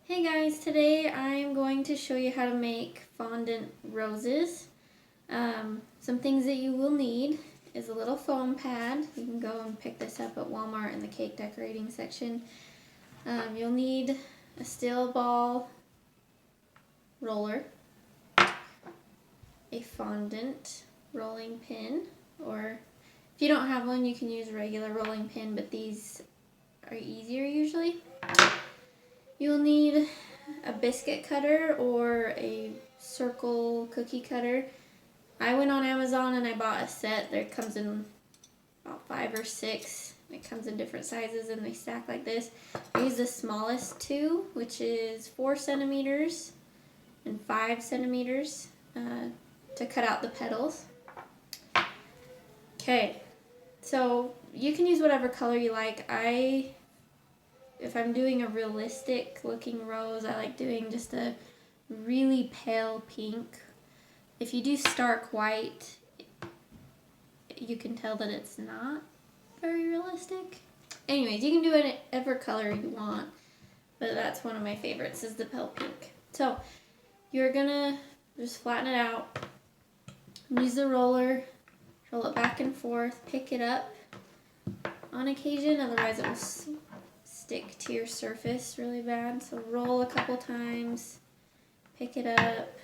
Hey guys, today I'm going to show you how to make fondant roses. Some things that you will need is a little foam pad. You can go and pick this up at Walmart in the cake decorating section. You'll need a steel ball roller, a fondant rolling pin, or if you don't have one you can use a regular rolling pin, but these are easier usually. You'll need a biscuit cutter or a circle cookie cutter. I went on Amazon and I bought a set. There comes in about 5 or 6. It comes in different sizes and they stack like this. I use the smallest two, which is 4 centimeters and 5 centimeters to cut out the petals. Okay, so you can use whatever color you like. If I'm doing a realistic looking rose, I like doing just a really pale pink. If you do stark white, you can tell that it's not very realistic. Anyways, you can do whatever color you want, but that's one of my favorites is the pale pink. So you're gonna just flatten it out, use the roller, roll it back and forth, pick it up on occasion, otherwise it will stick to your surface really bad. So roll a couple times, pick it up,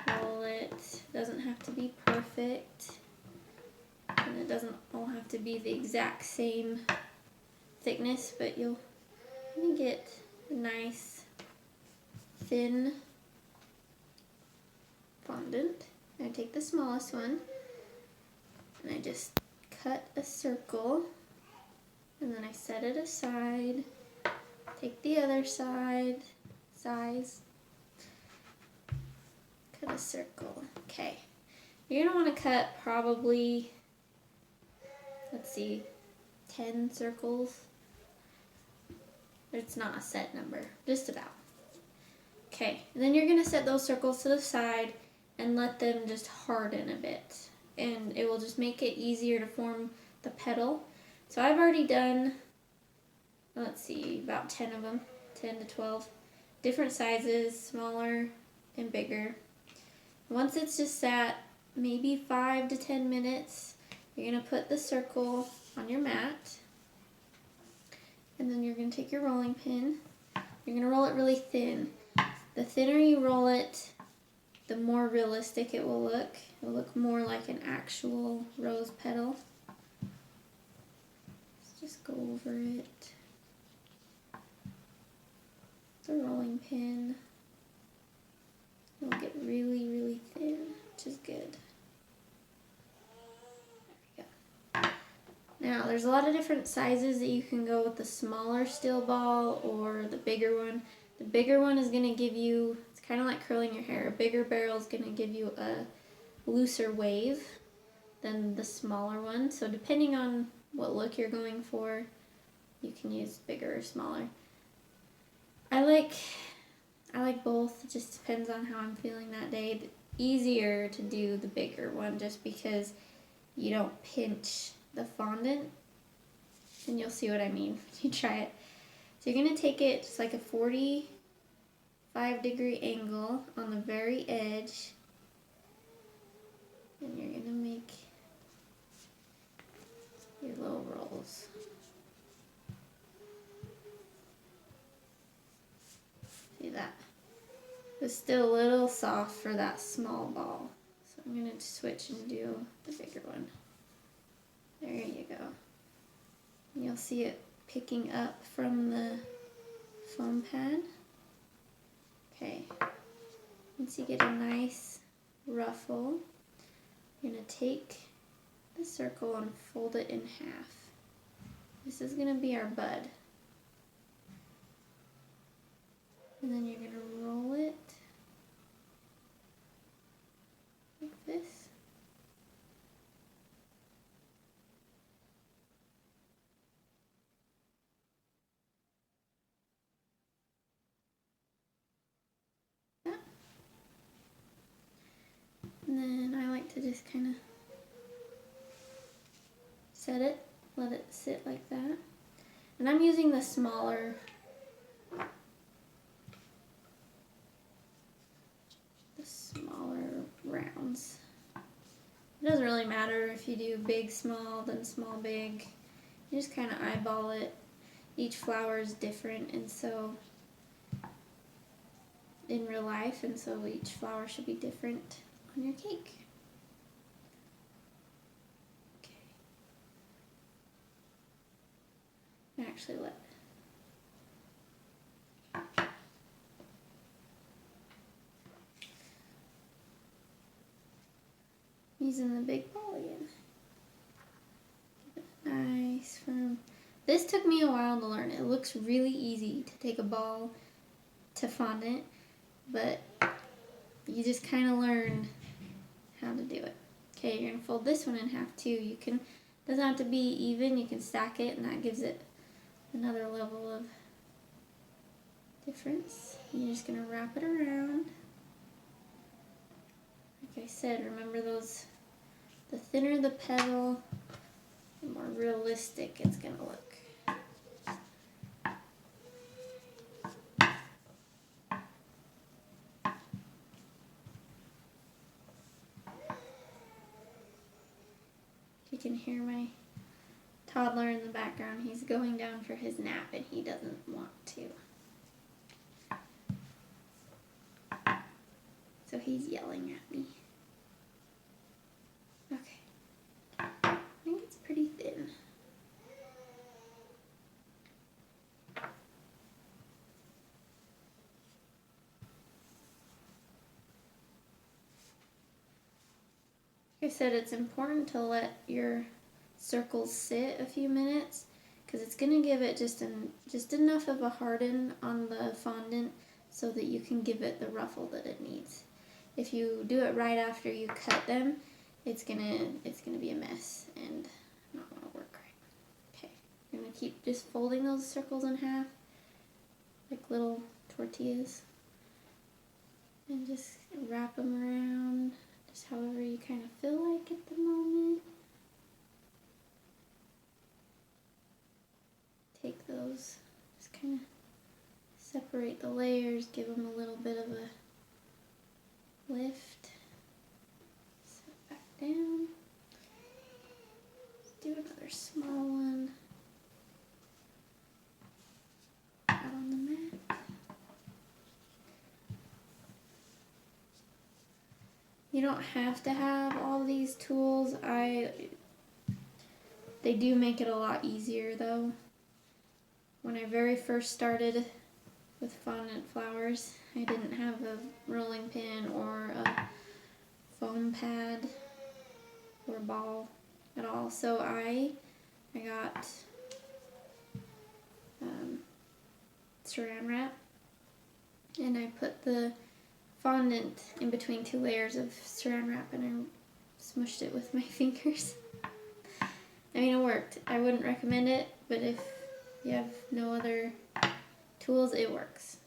roll it. Doesn't have to be perfect, and it doesn't all have to be the exact same thickness, but you'll get a nice thin fondant. I take the smallest one and I just cut a circle. And then I set it aside, take the other size, cut a circle. Okay, you're gonna wanna cut probably, let's see, 10 circles. It's not a set number, just about. Okay, and then you're gonna set those circles to the side and let them just harden a bit. And it will just make it easier to form the petal. So I've already done, let's see, about 10 of them, 10 to 12, different sizes, smaller and bigger. Once it's just sat maybe 5 to 10 minutes, you're going to put the circle on your mat, and then you're going to take your rolling pin. You're going to roll it really thin. The thinner you roll it, the more realistic it will look. It will look more like an actual rose petal. Just go over it. The rolling pin. It'll get really, really thin, which is good. There we go. Now, there's a lot of different sizes that you can go with the smaller steel ball or the bigger one. The bigger one is going to give you, it's kind of like curling your hair. A bigger barrel is going to give you a looser wave than the smaller one. So depending on what look you're going for, you can use bigger or smaller. I like both. It just depends on how I'm feeling that day. It's easier to do the bigger one just because you don't pinch the fondant, and you'll see what I mean when you try it. So you're going to take it just like a 45-degree angle on the very edge, and you're going to make your little rolls. See that? It's still a little soft for that small ball. So I'm going to switch and do the bigger one. There you go. And you'll see it picking up from the foam pad. Okay. Once you get a nice ruffle, you're going to take the circle and fold it in half. This is going to be our bud. And then you're going to roll it like this. Yeah. And then I like to just kind of set it, let it sit like that. And I'm using the smaller rounds. It doesn't really matter if you do big, small, then small, big. You just kind of eyeball it. Each flower is different, and so in real life, and so each flower should be different on your cake. Okay. Actually, using the big ball again. Give it nice, firm. This took me a while to learn. It looks really easy to take a ball to fondant, but you just kind of learn how to do it. Okay, you're gonna fold this one in half too. You can, doesn't have to be even, you can stack it, and that gives it another level of difference. You're just gonna wrap it around. Like I said, remember those, the thinner the petal, the more realistic it's gonna look. You can hear my toddler in the background. He's going down for his nap and he doesn't want to. So he's yelling at me. Okay. I think it's pretty thin. Like I said, it's important to let your circles sit a few minutes because it's going to give it just enough of a harden on the fondant so that you can give it the ruffle that it needs. If you do it right after you cut them, it's gonna be a mess and not gonna work right. Okay, you're gonna keep just folding those circles in half like little tortillas and just wrap them around just however you kind of feel like at the moment. Take those, just kind of separate the layers, give them a little bit of a lift. Set back down. Let's do another small one. Out on the mat. You don't have to have all these tools. They do make it a lot easier though. When I very first started with fondant flowers, I didn't have a rolling pin or a foam pad or ball at all. So I got saran wrap and I put the fondant in between two layers of saran wrap and I smushed it with my fingers. I mean, it worked. I wouldn't recommend it, but if you have no other tools, it works.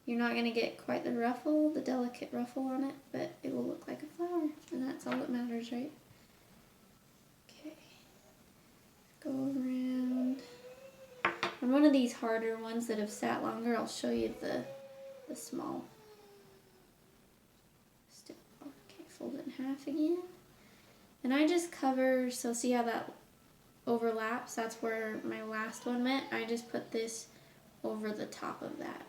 You're not going to get quite the ruffle, the delicate ruffle on it, but it will look like a flower, and that's all that matters, right? Okay. Go around. On one of these harder ones that have sat longer, I'll show you the small stick. Okay, fold it in half again. And I just cover, so see how that overlaps? That's where my last one went. I just put this over the top of that.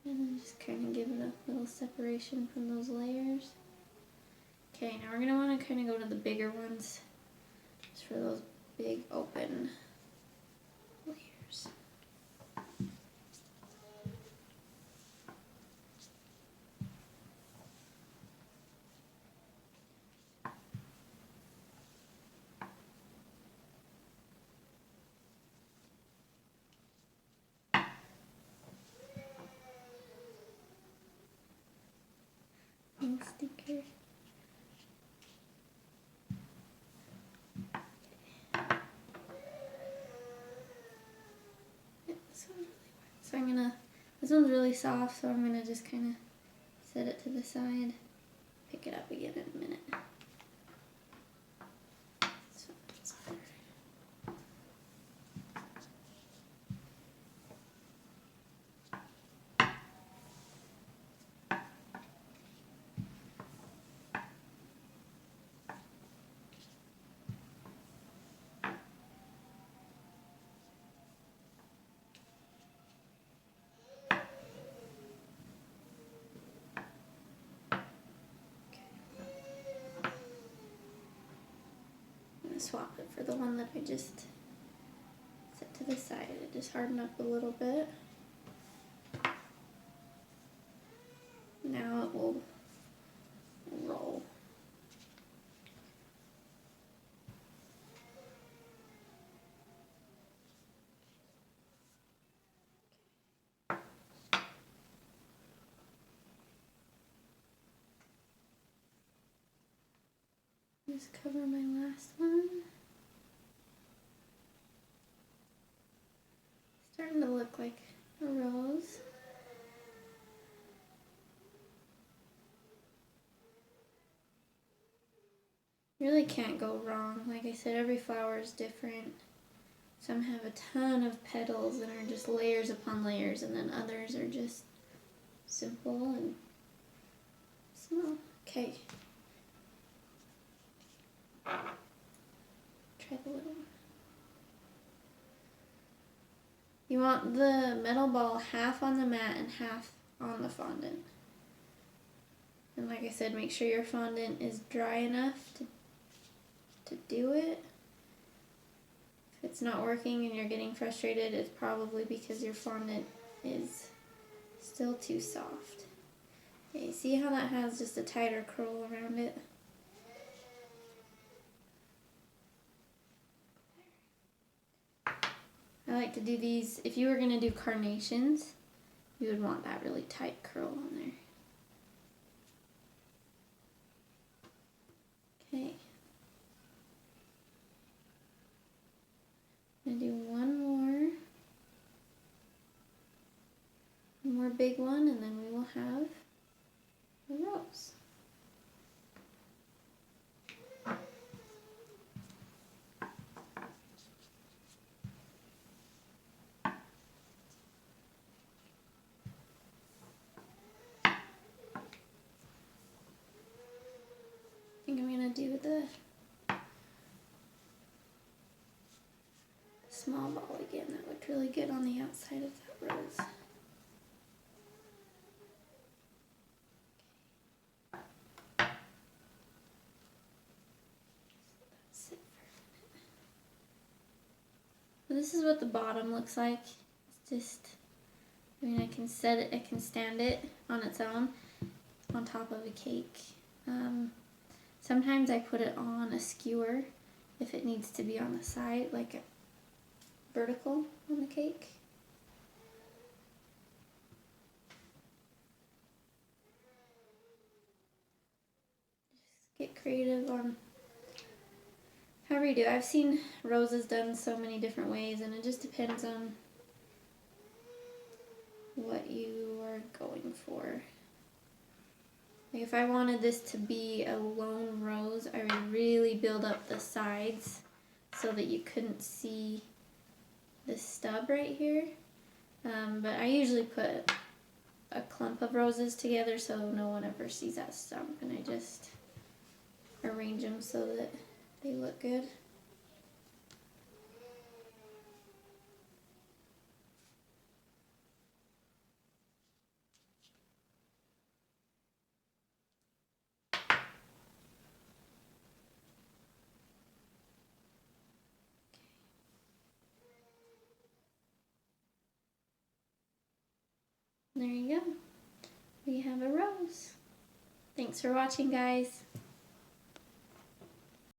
And then just kind of give it a little separation from those layers. Okay, now we're going to want to kind of go to the bigger ones, just for those big open layers. Ink sticker. So I'm gonna, this one's really soft, so I'm gonna just kind of set it to the side, pick it up again in a minute. So it's hard. swap it for the one that I just set to the side. It just hardened up a little bit. Now it will roll. Just cover my last one. Starting to look like a rose. You really can't go wrong. Like I said, every flower is different. Some have a ton of petals and are just layers upon layers, and then others are just simple and small. Okay. Try the little one. You want the metal ball half on the mat and half on the fondant. And like I said, make sure your fondant is dry enough to do it. If it's not working and you're getting frustrated, it's probably because your fondant is still too soft. Okay, see how that has just a tighter curl around it? I like to do these, if you were going to do carnations, you would want that really tight curl on there. Okay. I'm going to do one more big one, and then we will have a rose. I think I'm going to do the small ball again. That looked really good on the outside of that rose. That's it for a minute. This is what the bottom looks like. It's just, I mean, I can set it, I can stand it on its own on top of a cake. Sometimes I put it on a skewer if it needs to be on the side, like a vertical on the cake. Just get creative on however you do. I've seen roses done so many different ways, and it just depends on what you are going for. Like if I wanted this to be a lone rose, I would really build up the sides so that you couldn't see this stub right here. But I usually put a clump of roses together so no one ever sees that stump, and I just arrange them so that they look good. There you go. We have a rose. Thanks for watching, guys.